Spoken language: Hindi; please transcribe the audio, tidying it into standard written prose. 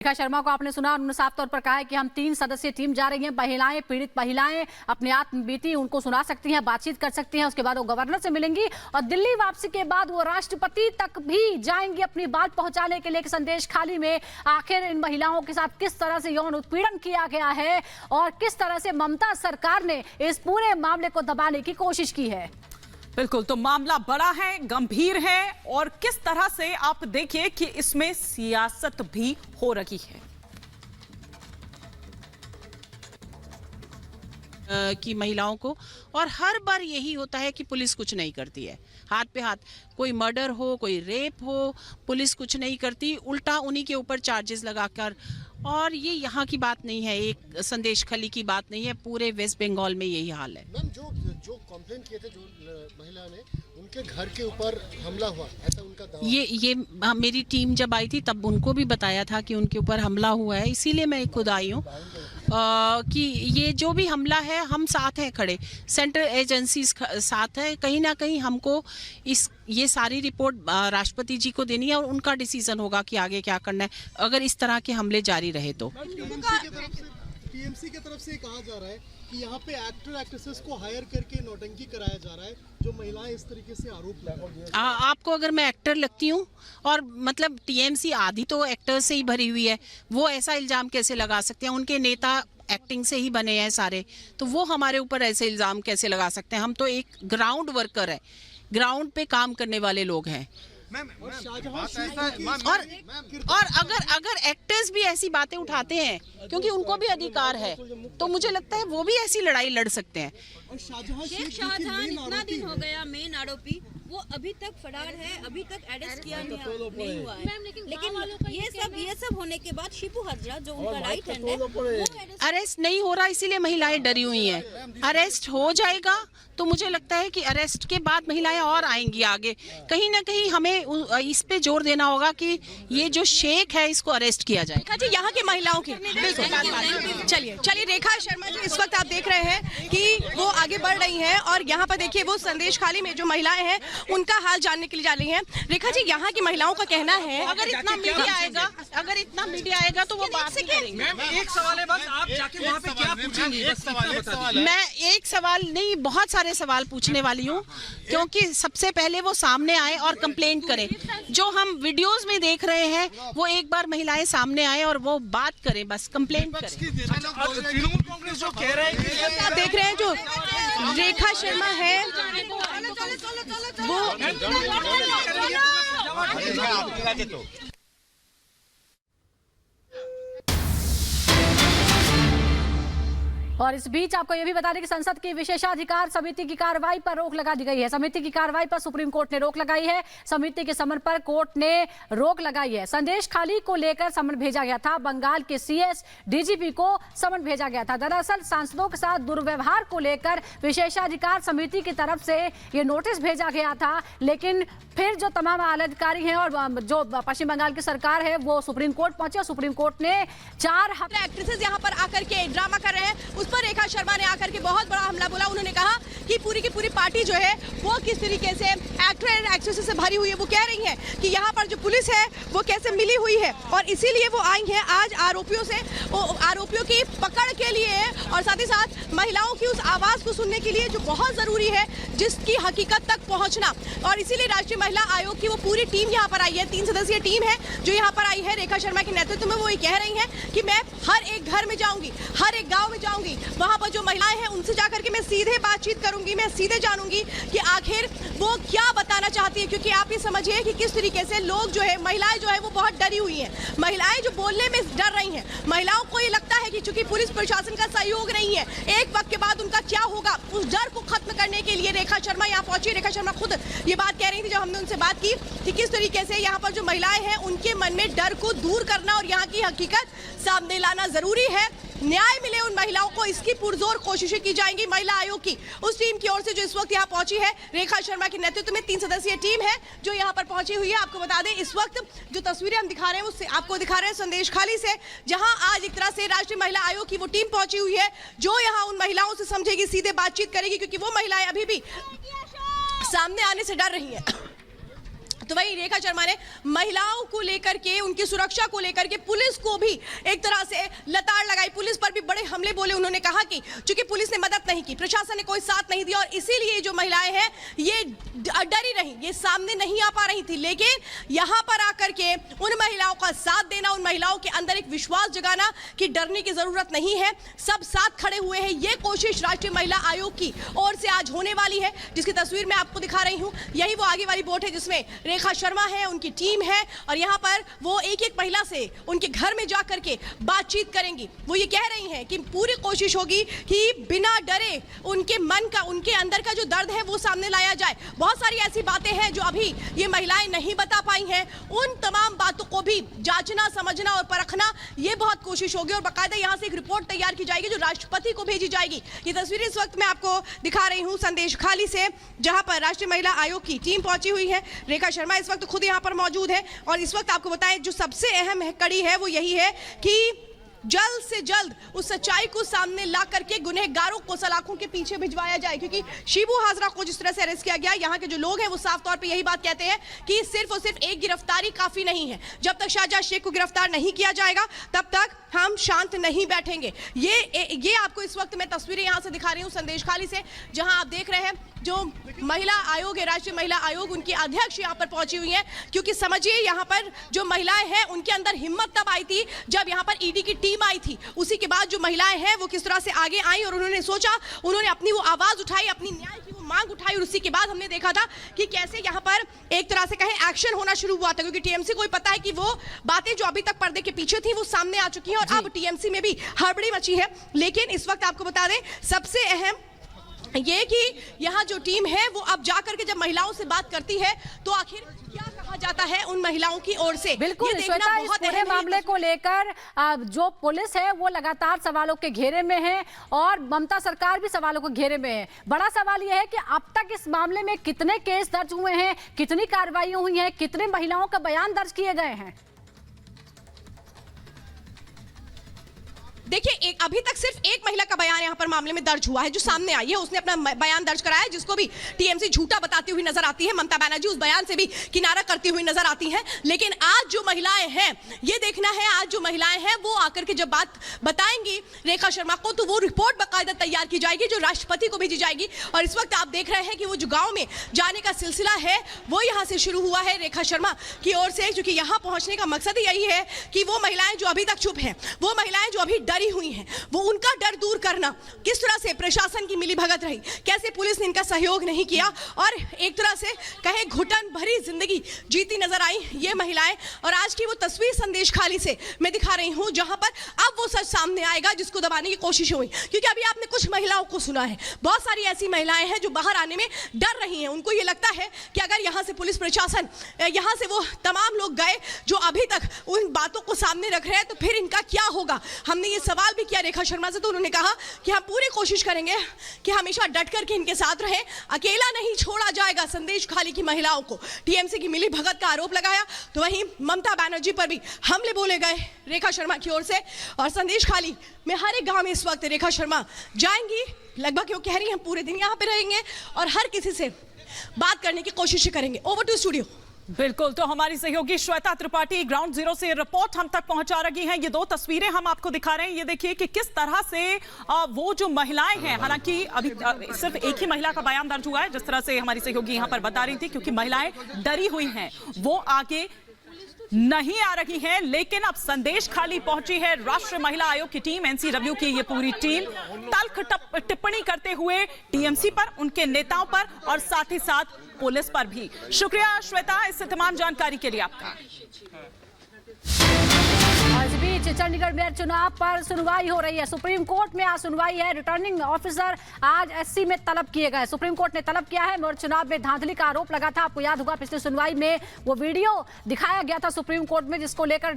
रेखा शर्मा को आपने सुना, उन्होंने साफ तौर पर कहा है कि हम 3 सदस्यीय टीम जा रही हैं। महिलाएं, पीड़ित महिलाएं अपने आत्म बीती उनको सुना सकती हैं, बातचीत कर सकती हैं। उसके बाद वो गवर्नर से मिलेंगी और दिल्ली वापसी के बाद वो राष्ट्रपति तक भी जाएंगी अपनी बात पहुंचाने के लिए। संदेश खाली में आखिर इन महिलाओं के साथ किस तरह से यौन उत्पीड़न किया गया है और किस तरह से ममता सरकार ने इस पूरे मामले को दबाने की कोशिश की है। बिल्कुल, तो मामला बड़ा है, गंभीर है और किस तरह से आप देखिए कि इसमें सियासत भी हो रही है कि महिलाओं को, और हर बार यही होता है कि पुलिस कुछ नहीं करती है। हाथ पे हाथ, कोई मर्डर हो, कोई रेप हो, पुलिस कुछ नहीं करती, उल्टा उन्हीं के ऊपर चार्जेस लगाकर। और ये यहाँ की बात नहीं है, एक संदेश खली की बात नहीं है, पूरे वेस्ट बंगाल में यही हाल है। मैम, जो कंप्लेंट किए थे जो महिला ने, उनके घर के ऊपर हमला हुआ, ऐसा उनका दावा। ये मेरी टीम जब आई थी तब उनको भी बताया था कि उनके ऊपर हमला हुआ है, इसीलिए मैं खुद आई हूँ कि ये जो भी हमला है हम साथ हैं खड़े, सेंट्रल एजेंसीज साथ है। कहीं ना कहीं हमको ये सारी रिपोर्ट राष्ट्रपति जी को देनी है और उनका डिसीजन होगा कि आगे क्या करना है अगर इस तरह के हमले जारी रहे तो। टीएमसी की तरफ से कहा जा रहा है कि यहाँ पे एक्टर एक्ट्रेसेस को हायर करके नौटंकी कराया जा रहा है, जो महिलाएं इस तरीके से आरोप लगा रही हैं। आपको अगर मैं एक्टर लगती हूँ और मतलब टीएमसी आधी तो एक्टर से ही भरी हुई है, वो ऐसा इल्जाम कैसे लगा सकते हैं? उनके नेता एक्टिंग से ही बने हैं सारे, तो वो हमारे ऊपर ऐसे इल्जाम कैसे लगा सकते हैं? हम तो एक ग्राउंड वर्कर है, ग्राउंड पे काम करने वाले लोग हैं। और अगर एक्टर्स भी ऐसी बातें उठाते हैं, क्योंकि उनको भी अधिकार है, तो मुझे लगता है वो भी ऐसी लड़ाई लड़ सकते हैं। शेख शाहजहां इतना दिन हो गया मेन आरोपी, वो अभी तक फरार है, अभी तक अरेस्ट किया नहीं हुआ है। लेकिन ये सब होने के बाद शिपू हजरा जो उनका राइट हैंड है, वो अरेस्ट नहीं हो रहा, इसीलिए महिलाएं डरी हुई हैं। अरेस्ट हो जाएगा तो मुझे लगता है कि अरेस्ट के बाद महिलाएं और आएंगी आगे। कहीं ना कहीं हमें इस पे जोर देना होगा कि ये जो शेख है इसको अरेस्ट किया जाए। रेखा जी, यहाँ की महिलाओं की चलिए रेखा शर्मा जी, इस वक्त आप देख रहे हैं कि वो आगे बढ़ रही हैं और यहाँ पर देखिए वो संदेश खाली में जो महिलाएं हैं उनका हाल जानने के लिए जा रही हैं। रेखा जी, यहाँ की महिलाओं का कहना है अगर इतना मीडिया आएगा तो वो बात नहीं करेंगे। मैम, एक सवाल है बस, आप जाके वहाँ पे क्या पूछेंगी? मैं एक सवाल नहीं, बहुत सारे सवाल पूछने वाली हूँ, क्योंकि सबसे पहले वो सामने आए और कंप्लेंट करें। जो हम वीडियोस में देख रहे हैं वो एक बार महिलाएं सामने आए और वो बात करें, बस कंप्लेंट करें। तृणमूल कांग्रेस जो कह रहे हैं, आप देख रहे हैं जो रेखा शर्मा है वो और इस बीच आपको यह भी बता दें कि संसद की विशेषाधिकार समिति की कार्रवाई पर रोक लगा दी गई है। समिति की कार्रवाई पर सुप्रीम कोर्ट ने रोक लगाई है। समिति के समन पर कोर्ट ने रोक लगाई है। संदेश खाली को लेकर समन भेजा गया था, बंगाल के सीएस डीजीपी को समन भेजा गया था। दरअसल सांसदों के साथ दुर्व्यवहार को लेकर विशेषाधिकार समिति की तरफ से ये नोटिस भेजा गया था, लेकिन फिर जो तमाम आला अधिकारी हैं और जो पश्चिम बंगाल की सरकार है वो सुप्रीम कोर्ट पहुंचे और सुप्रीम कोर्ट ने 4 हफ्ते एक्ट्रेसेस यहाँ पर आकर के ड्रामा कर रहे हैं, उस पर रेखा शर्मा ने आकर के बहुत बड़ा हमला बोला। उन्होंने कहा कि पूरी की पूरी पार्टी जो है वो किस तरीके से एक्टर एंड एक्ट्रेसेस से भरी हुई है। वो कह रही है कि यहाँ पर जो पुलिस है वो कैसे मिली हुई है और इसीलिए वो आई है आज आरोपियों की पकड़ के लिए और साथ ही साथ महिलाओं की उस आवाज को सुनने के लिए जो बहुत जरूरी है, जिसकी हकीकत तक पहुंचना। और इसीलिए राष्ट्रीय महिला आयोग की वो पूरी टीम यहाँ पर आई है, 3 सदस्यीय टीम है जो यहाँ पर आई है रेखा शर्मा के नेतृत्व में। वो ये कह रही है कि मैं हर एक घर में जाऊंगी, हर एक गाँव में जाऊंगी, वहां पर जो महिलाएं हैं उनसे जाकर के मैं सीधे बातचीत करूंगी, मैं सीधे जानूंगी कि आखिर वो क्या बताना चाहती है। क्योंकि आप ये समझिए कि किस तरीके से लोग जो है, महिलाएं जो है वो बहुत डरी हुई हैं। महिलाएं जो बोलने में डर रही हैं, महिलाओं को ये लगता है कि चूंकि पुलिस प्रशासन का सहयोग नहीं है, एक वक्त के बाद उनका क्या होगा, उस डर को खत्म करने के लिए रेखा शर्मा यहाँ पहुंची। रेखा शर्मा खुद ये बात कह रही थी जब हमने उनसे बात की कि किस तरीके से यहाँ पर जो महिलाएं हैं उनके मन में डर को दूर करना और यहाँ की हकीकत सामने लाना जरूरी है। न्याय मिले उन महिलाओं को, इसकी पुरजोर कोशिशें की जाएंगी। महिला आयोग की उस टीम की ओर से जो इस वक्त यहाँ पहुंची है, रेखा शर्मा के नेतृत्व में 3 सदस्यीय टीम है जो यहाँ पर पहुंची हुई है। आपको बता दें इस वक्त जो तस्वीरें हम दिखा रहे हैं उससे आपको दिखा रहे हैं संदेश खाली से, जहां आज एक तरह से राष्ट्रीय महिला आयोग की वो टीम पहुंची हुई है जो यहाँ उन महिलाओं से समझेगी, सीधे बातचीत करेगी, क्योंकि वो महिलाएं अभी भी सामने आने से डर रही है। तो वहीं रेखा शर्मा ने महिलाओं को लेकर के, उनकी सुरक्षा को लेकर के पुलिस को भी एक तरह से लताड़ लगाई, पुलिस पर भी बड़े हमले बोले। उन्होंने कहा कि चूंकि पुलिस ने मदद नहीं की, प्रशासन ने कोई साथ नहीं दिया और इसीलिए जो महिलाएं हैं ये डरी रही, ये सामने नहीं आ पा रही थी। लेकिन यहां पर आकर के उन महिलाओं का साथ देना, उन महिलाओं के अंदर एक विश्वास जगाना कि डरने की जरूरत नहीं है, सब साथ खड़े हुए हैं, ये कोशिश राष्ट्रीय महिला आयोग की ओर से आज होने वाली है, जिसकी तस्वीर मैं आपको दिखा रही हूं। यही वो आगे वाली बोट है जिसमें रेखा शर्मा है, उनकी टीम है और यहां पर वो एक एक महिला से उनके घर में जाकर के बातचीत करेंगी। वो ये कह रही हैं कि पूरी कोशिश होगी कि बिना डरे उनके मन का, उनके अंदर का जो दर्द है वो सामने लाया जाए। बहुत सारी ऐसी बातें हैं जो अभी ये महिलाएं नहीं बता पाई हैं, उन तमाम बातों को भी जांचना, समझना और परखना, ये बहुत कोशिश होगी और बाकायदा यहां से एक रिपोर्ट तैयार की जाएगी जो राष्ट्रपति को भेजी जाएगी। ये तस्वीरें इस वक्त मैं आपको दिखा रही हूं संदेश खाली से, जहां पर राष्ट्रीय महिला आयोग की टीम पहुंची हुई है। रेखा शर्मा इस वक्त खुद यहां पर मौजूद है और इस वक्त आपको बताएं जो सबसे अहम कड़ी है वो यही है कि जल्द से जल्द उस सच्चाई को सामने ला करके गुनहगारों को सलाखों के पीछे भिजवाया जाए, क्योंकि शिबू हाजरा को जिस तरह से अरेस्ट किया गया, यहाँ के जो लोग हैं वो साफ तौर पे यही बात कहते हैं कि सिर्फ और सिर्फ एक गिरफ्तारी काफी नहीं है। जब तक शाहजहां शेख को गिरफ्तार नहीं किया जाएगा तब तक हम शांत नहीं बैठेंगे। ये आपको इस वक्त मैं तस्वीरें यहाँ से दिखा रही हूँ संदेश खाली से, जहाँ आप देख रहे हैं जो महिला आयोग है, राष्ट्रीय महिला आयोग, उनकी अध्यक्ष यहाँ पर पहुंची हुई है। क्योंकि समझिए यहाँ पर जो महिलाएं हैं उनके अंदर हिम्मत तब आई थी जब यहाँ पर ईडी की टीम आई थी। उसी के बाद जो महिलाएं हैं वो किस तरह से आगे आई और उन्होंने सोचा, उन्होंने अपनी वो आवाज उठाई, अपनी न्याय की वो मांग उठाई और उसी के बाद हमने देखा था कि कैसे यहाँ पर एक तरह से कहें एक्शन होना शुरू हुआ था। क्योंकि टीएमसी को भी पता है कि वो बातें जो अभी तक पर्दे के पीछे थी वो सामने आ चुकी हैं और अब टीएमसी में भी हड़बड़ी मची है। लेकिन इस वक्त आपको बता दें सबसे अहम ये कि यहाँ जो टीम है वो अब जाकर के जब महिलाओं से बात करती है तो आखिर क्या कहा जाता है उन महिलाओं की ओर से। बिल्कुल श्वेता, इस पूरे मामले को लेकर जो पुलिस है वो लगातार सवालों के घेरे में है और ममता सरकार भी सवालों के घेरे में है। बड़ा सवाल यह है कि अब तक इस मामले में कितने केस दर्ज हुए हैं, कितनी कार्रवाई हुई है, कितने महिलाओं का बयान दर्ज किए गए हैं? देखिए अभी तक सिर्फ एक महिला का बयान यहाँ पर मामले में दर्ज हुआ है जो सामने आई है, उसने अपना बयान दर्ज कराया जिसको भी टीएमसी झूठा बताती हुई नजर आती है। ममता बनर्जी उस बयान से भी किनारा करती हुई नजर आती हैं। लेकिन आज जो महिलाएं हैं ये देखना है, आज जो महिलाएं हैं वो आकर के जब बात बताएंगी रेखा शर्मा को तो वो रिपोर्ट बाकायदा तैयार की जाएगी जो राष्ट्रपति को भेजी जाएगी। और इस वक्त आप देख रहे हैं कि वो जो गाँव में जाने का सिलसिला है वो यहाँ से शुरू हुआ है रेखा शर्मा की ओर से, क्योंकि यहाँ पहुंचने का मकसद ही यही है कि वो महिलाएं जो अभी तक चुप हैं, वो महिलाएं जो अभी हुई हैं, वो उनका डर दूर करना। किस तरह से प्रशासन की मिलीभगत रही, कैसे पुलिस ने इनका सहयोग नहीं किया और एक तरह से कहे घुटन भरी जिंदगी जीती नजर आई ये महिलाएं। और आज की वो तस्वीर संदेश खाली से मैं दिखा रही हूं जहां पर अब वो सच सामने आएगा जिसको दबाने की कोशिश हुई। क्योंकि अभी आपने कुछ महिलाओं को सुना है, बहुत सारी ऐसी महिलाएं हैं जो बाहर आने में डर रही हैं। उनको ये लगता है कि अगर यहां से पुलिस प्रशासन, यहां से वो तमाम लोग गए जो अभी तक उन बातों को सामने रख रहे हैं तो फिर इनका क्या होगा। हमने ये सवाल भी किया रेखा शर्मा से तो उन्होंने कहा कि हम पूरी कोशिश करेंगे कि हमेशा डट करके इनके साथ रहें, अकेला नहीं छोड़ा जाएगा संदेश खाली की महिलाओं को। टीएमसी की मिली भगत का आरोप लगाया तो वहीं ममता बनर्जी पर भी हमले बोले गए रेखा शर्मा की ओर से। और संदेश खाली में हर एक गांव में इस वक्त रेखा शर्मा जाएंगी, लगभग वो कह रही हैं पूरे दिन यहाँ पे रहेंगे और हर किसी से बात करने की कोशिश करेंगे। Over to studio. बिल्कुल, तो हमारी सहयोगी श्वेता त्रिपाठी ग्राउंड जीरो से रिपोर्ट हम तक पहुंचा रही हैं। ये दो तस्वीरें हम आपको दिखा रहे हैं, ये देखिए कि किस तरह से वो जो महिलाएं हैं, हालांकि अभी सिर्फ एक ही महिला का बयान दर्ज हुआ है जिस तरह से हमारी सहयोगी यहां पर बता रही थी, क्योंकि महिलाएं डरी हुई हैं, वो आगे नहीं आ रही है। लेकिन अब संदेश खाली पहुंची है राष्ट्रीय महिला आयोग की टीम, एनसीडब्ल्यू की ये पूरी टीम, तल्ख टिप्पणी करते हुए टीएमसी पर, उनके नेताओं पर और साथ ही साथ पुलिस पर भी। शुक्रिया श्वेता इस तमाम जानकारी के लिए आपका। इस बीच चंडीगढ़ मेयर चुनाव पर सुनवाई हो रही है। सुप्रीम कोर्ट में आज सुनवाई है। रिटर्निंग ऑफिसर आज एससी में तलब किए गए। सुप्रीम कोर्ट ने तलब किया है। मेयर चुनाव में धांधली का आरोप लगा था, आपको याद होगा पिछली सुनवाई में वो वीडियो दिखाया गया था सुप्रीम कोर्ट में जिसको लेकर